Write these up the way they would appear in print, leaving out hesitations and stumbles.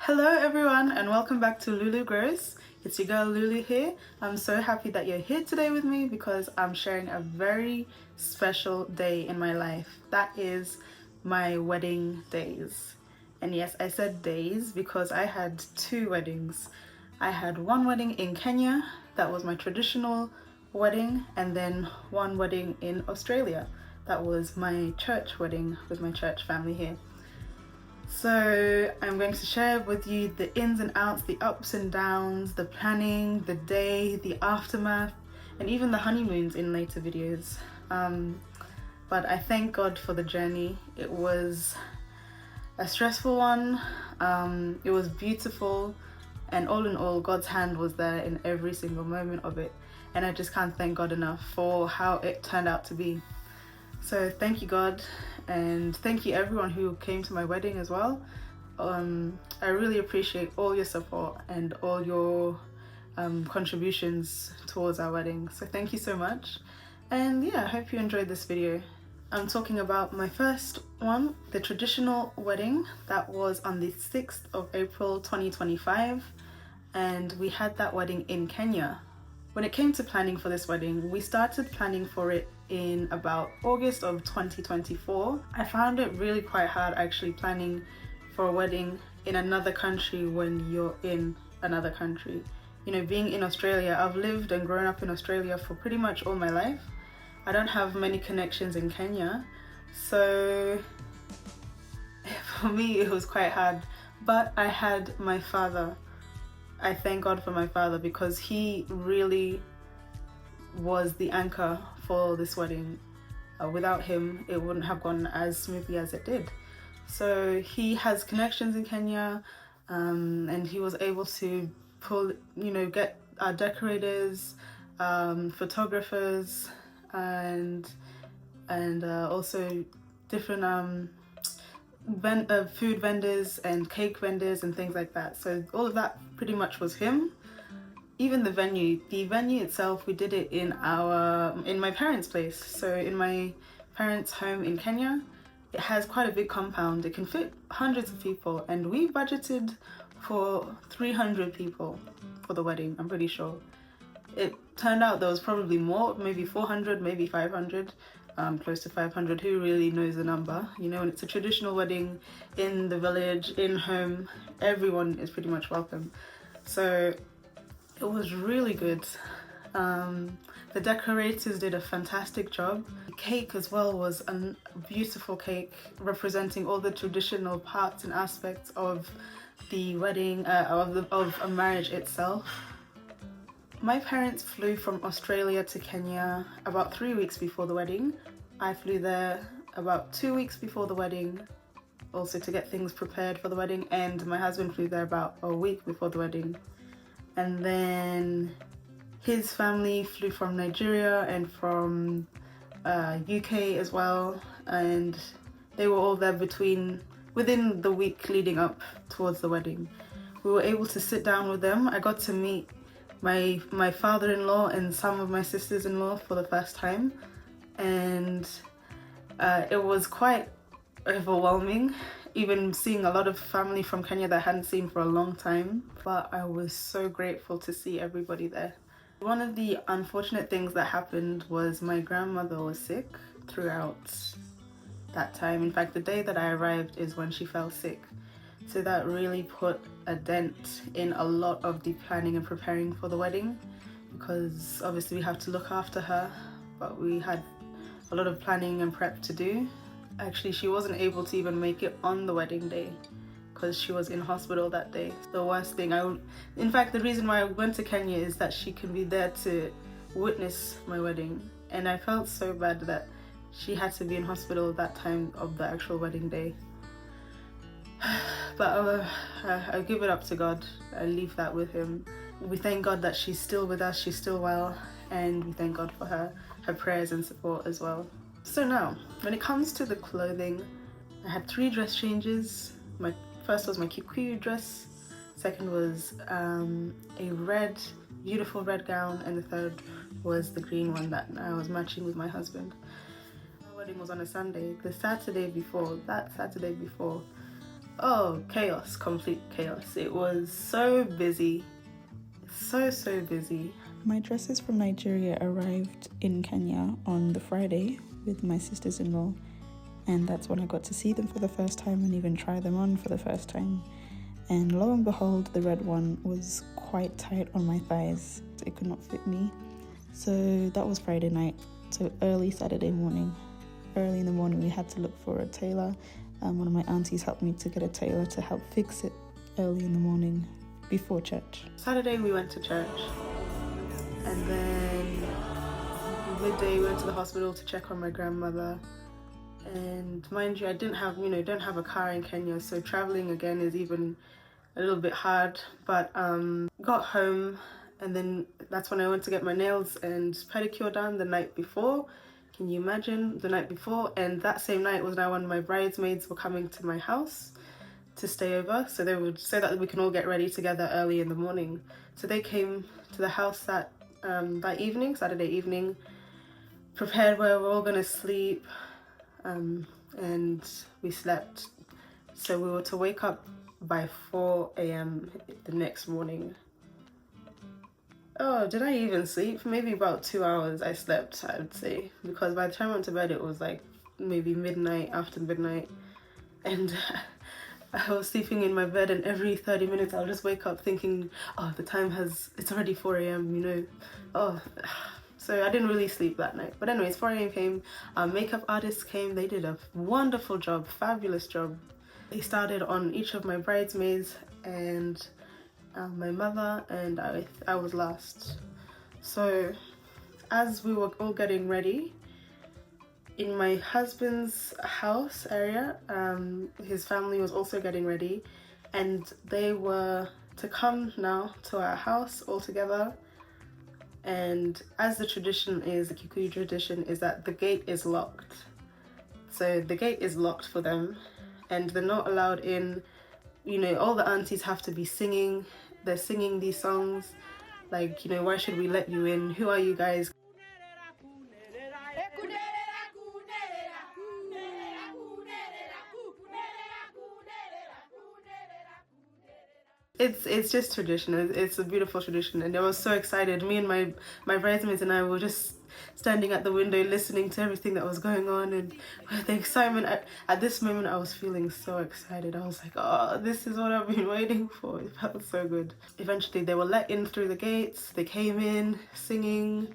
Hello everyone and welcome back to Lulu Grows. It's your girl Lulu here. I'm so happy that you're here today with me because I'm sharing a very special day in my life. That is my wedding days. And yes, I said days because I had two weddings. I had one wedding in Kenya, that was my traditional wedding, and then one wedding in Australia. That was my church wedding with my church family here. So I'm going to share with you the ins and outs, the ups and downs, the planning, the day, the aftermath, and even the honeymoons in later videos. But I thank God for the journey. It was a stressful one, it was beautiful, and all in all, God's hand was there in every single moment of it. And I just can't thank God enough for how it turned out to be. So thank you, God, and thank you everyone who came to my wedding as well. I really appreciate all your support and all your contributions towards our wedding. So thank you so much. And yeah, I hope you enjoyed this video. I'm talking about my first one, the traditional wedding. That was on the 6th of April 2025, and we had that wedding in Kenya. When it came to planning for this wedding, we started planning for it in about August of 2024. I found it really quite hard actually planning for a wedding in another country when you're in another country. You know, being in Australia, I've lived and grown up in Australia for pretty much all my life. I don't have many connections in Kenya, so for me it was quite hard. But I had my father. I thank God for my father because he really was the anchor for this wedding. Without him, it wouldn't have gone as smoothly as it did. So he has connections in Kenya, and he was able to get decorators, photographers, and also different food vendors and cake vendors and things like that. So all of that pretty much was him. Even the venue itself, we did it in my parents' place. So in my parents' home in Kenya, it has quite a big compound. It can fit hundreds of people, and we budgeted for 300 people for the wedding, I'm pretty sure. It turned out there was probably more, maybe 400, maybe 500. Close to 500, who really knows the number? You know, when it's a traditional wedding in the village, in home, everyone is pretty much welcome. So it was really good. The decorators did a fantastic job. The cake as well was a beautiful cake representing all the traditional parts and aspects of the wedding, of a marriage itself. My parents flew from Australia to Kenya about 3 weeks before the wedding. I flew there about 2 weeks before the wedding, also to get things prepared for the wedding, and my husband flew there about a week before the wedding. And then his family flew from Nigeria and from UK as well, and they were all there within the week leading up towards the wedding. We were able to sit down with them. I got to meet my father-in-law and some of my sisters-in-law for the first time, and it was quite overwhelming, even seeing a lot of family from Kenya that I hadn't seen for a long time, but I was so grateful to see everybody there. One of the unfortunate things that happened was my grandmother was sick throughout that time. In fact, the day that I arrived is when she fell sick. So that really put a dent in a lot of the planning and preparing for the wedding, because obviously we have to look after her, but we had a lot of planning and prep to do. Actually, she wasn't able to even make it on the wedding day because she was in hospital that day. The worst thing, in fact, the reason why I went to Kenya is that she can be there to witness my wedding, and I felt so bad that she had to be in hospital that time of the actual wedding day. But I give it up to God. I leave that with him. We thank God that she's still with us, she's still well, and we thank God for her prayers and support as well. So now, when it comes to the clothing, I had 3 dress changes. My first was my Kikuyu dress, second was a beautiful red gown, and the third was the green one that I was matching with my husband. My wedding was on a Sunday. That Saturday before, Oh, chaos, complete chaos. It was so busy, so busy. My dresses from Nigeria arrived in Kenya on the Friday with my sisters-in-law, and that's when I got to see them for the first time and even try them on for the first time. And lo and behold, the red one was quite tight on my thighs. It could not fit me. So that was Friday night. So early Saturday morning, early in the morning, we had to look for a tailor. One of my aunties helped me to get a tailor to help fix it early in the morning before church. Saturday we went to church, and then midday we went to the hospital to check on my grandmother. And mind you, I don't have a car in Kenya, so traveling again is even a little bit hard. But got home, and then that's when I went to get my nails and pedicure done the night before. Can you imagine? The night before. And that same night was now when my bridesmaids were coming to my house to stay over, so that we can all get ready together early in the morning. So they came to the house that evening, Saturday evening, prepared where we're all gonna sleep, and we slept. So we were to wake up by 4 a.m. the next morning. Oh, did I even sleep? Maybe about 2 hours I slept, I would say, because by the time I went to bed it was like maybe midnight, after midnight, and I was sleeping in my bed, and every 30 minutes I'll just wake up thinking, oh, it's already 4 a.m, Oh, so I didn't really sleep that night. But anyways, 4 a.m. came, our makeup artists came, they did a wonderful job, fabulous job. They started on each of my bridesmaids and my mother, and I was last. So as we were all getting ready, in my husband's house area, his family was also getting ready, and they were to come now to our house all together. And as the tradition is, the Kikuyu tradition is that the gate is locked. So the gate is locked for them, and they're not allowed in. All the aunties have to be singing. They're singing these songs like, why should we let you in? Who are you guys? It's just tradition. It's a beautiful tradition, and I was so excited. Me and my bridesmaids and I were just standing at the window listening to everything that was going on, and the excitement. At this moment I was feeling so excited. I was like, oh, this is what I've been waiting for. It felt so good. Eventually they were let in through the gates. They came in singing.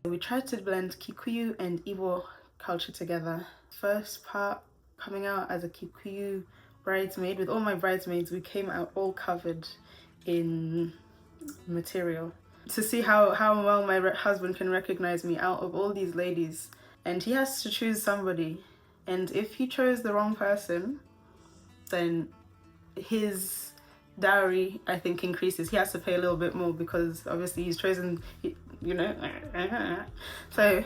We tried to blend Kikuyu and Igbo culture together. First part, coming out as a Kikuyu bridesmaid. With all my bridesmaids, we came out all covered in material to see how well my husband can recognize me out of all these ladies. And he has to choose somebody, and if he chose the wrong person, then his dowry, I think, increases. He has to pay a little bit more because obviously he's chosen, so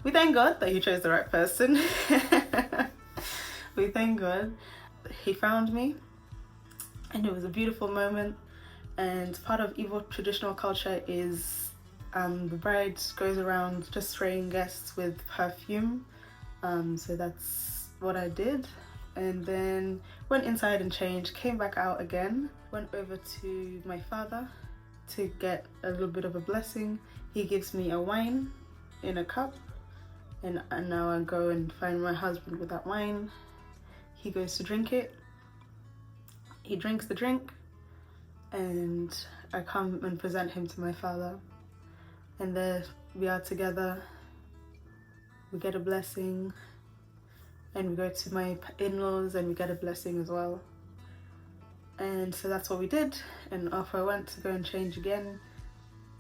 we thank God that he chose the right person. We thank God he found me, and it was a beautiful moment. And part of Igbo traditional culture is the bride goes around just spraying guests with perfume. So that's what I did, and then went inside and changed, came back out again, went over to my father to get a little bit of a blessing. He gives me a wine in a cup, and now I go and find my husband with that wine. He goes to drink it, he drinks the drink, and I come and present him to my father, and there we are together. We get a blessing, and we go to my in-laws and we get a blessing as well. And so that's what we did, and off I went to go and change again.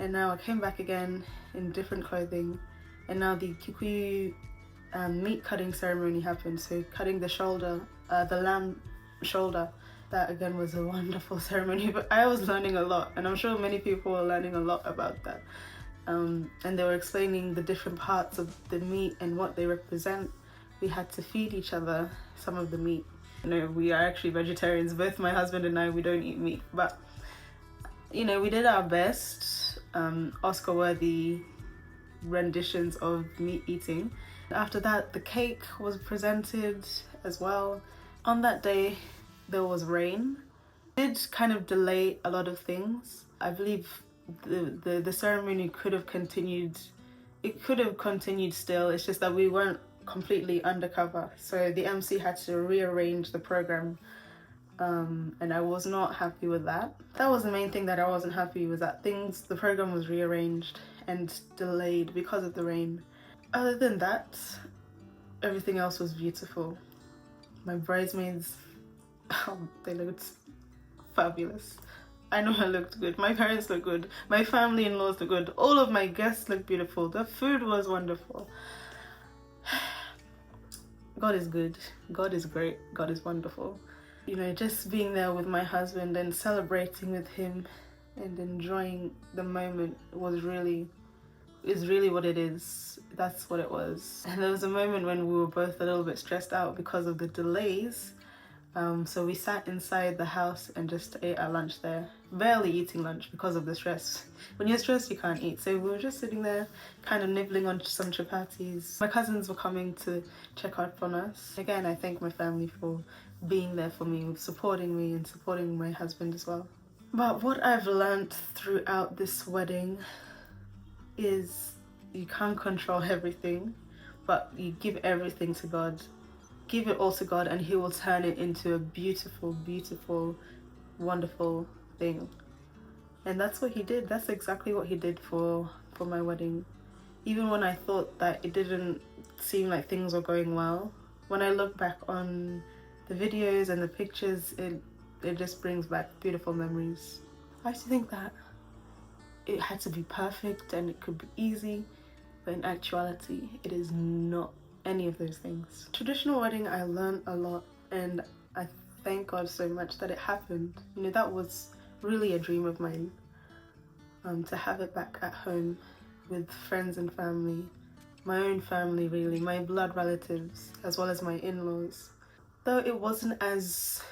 And now I came back again in different clothing, and now the Kikuyu meat cutting ceremony happened. So cutting the shoulder, the lamb shoulder. That again was a wonderful ceremony, but I was learning a lot, and I'm sure many people were learning a lot about that. And they were explaining the different parts of the meat and what they represent. We had to feed each other some of the meat. We are actually vegetarians. Both my husband and I, we don't eat meat, but we did our best. Oscar worthy renditions of me eating. After that, the cake was presented as well. On that day, there was rain. It did kind of delay a lot of things. I believe the ceremony could have continued. It could have continued still. It's just that we weren't completely undercover, so the MC had to rearrange the program, and I was not happy with that. That was the main thing that I wasn't happy with, that the program was rearranged and delayed because of the rain. Other than that, everything else was beautiful. My bridesmaids, they looked fabulous. I know I looked good. My parents looked good. My family-in-laws looked good. All of my guests looked beautiful. The food was wonderful. God is good. God is great. God is wonderful. You know, just being there with my husband and celebrating with him and enjoying the moment is really what it is. That's what it was. And there was a moment when we were both a little bit stressed out because of the delays. So we sat inside the house and just ate our lunch there. Barely eating lunch because of the stress. When you're stressed, you can't eat. So we were just sitting there, kind of nibbling on some chapatis. My cousins were coming to check up on us. Again, I thank my family for being there for me, supporting me and supporting my husband as well. But what I've learned throughout this wedding is you can't control everything, but you give everything to God. Give it all to God and He will turn it into a beautiful, beautiful, wonderful thing. And that's what He did. That's exactly what He did for my wedding. Even when I thought that it didn't seem like things were going well, when I look back on the videos and the pictures, it just brings back beautiful memories. I used to think that it had to be perfect and it could be easy, but in actuality, it is not any of those things. Traditional wedding, I learned a lot, and I thank God so much that it happened. You know, that was really a dream of mine, to have it back at home with friends and family, my own family really, my blood relatives, as well as my in-laws. Though it wasn't as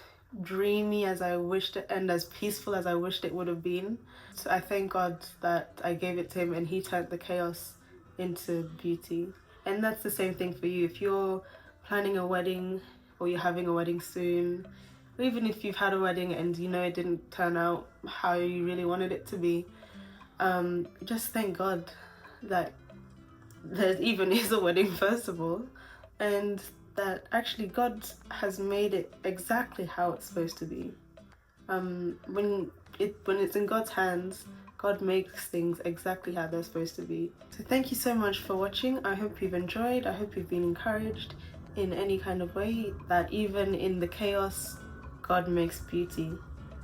dreamy as I wished it and as peaceful as I wished it would have been, so I thank God that I gave it to Him and He turned the chaos into beauty. And that's the same thing for you. If you're planning a wedding or you're having a wedding soon, or even if you've had a wedding and you know it didn't turn out how you really wanted it to be, just thank God that there even is a wedding, first of all, and that actually God has made it exactly how it's supposed to be. When it's in God's hands, God makes things exactly how they're supposed to be. So thank you so much for watching. I hope you've enjoyed. I hope you've been encouraged in any kind of way, that even in the chaos, God makes beauty.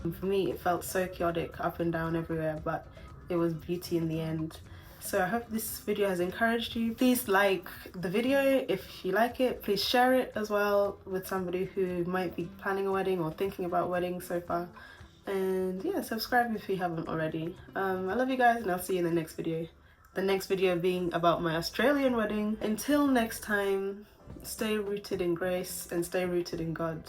And for me, it felt so chaotic up and down everywhere, but it was beauty in the end. So I hope this video has encouraged you. Please like the video if you like it. Please share it as well with somebody who might be planning a wedding or thinking about weddings so far. And yeah, subscribe if you haven't already. I love you guys and I'll see you in the next video. The next video being about my Australian wedding. Until next time, stay rooted in grace and stay rooted in God.